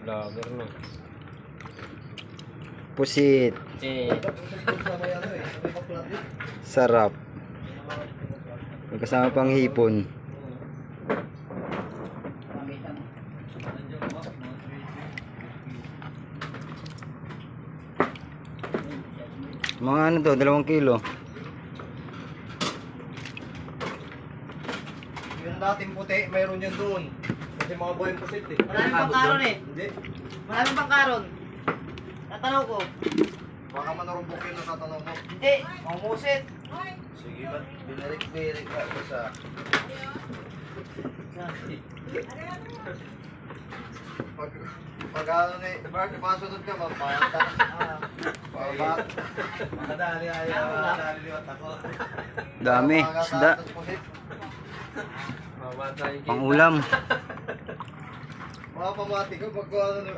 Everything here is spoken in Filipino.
Vlogger no. Pusit. Sarap. May kasama pang hipon. Mga ano to, 2 kilo. Yung dating puti, mayroon yan doon. Kasi mga buhay pusit eh. Maraming pang karon eh. Hindi. Maraming pang karon. Tatanaw ko. Baka manarumbukin na tatanong mo. Hindi, mamusit. Sige ba? Binarik-birik ka ito sa... Pag ano na eh, Bart, pasunod ka, magbayad ka. Pabak. Makadali ayaw, makadali liwat ako. Dami, isda. Mamatay. Pang ulam. Mga pamati ko, pag ano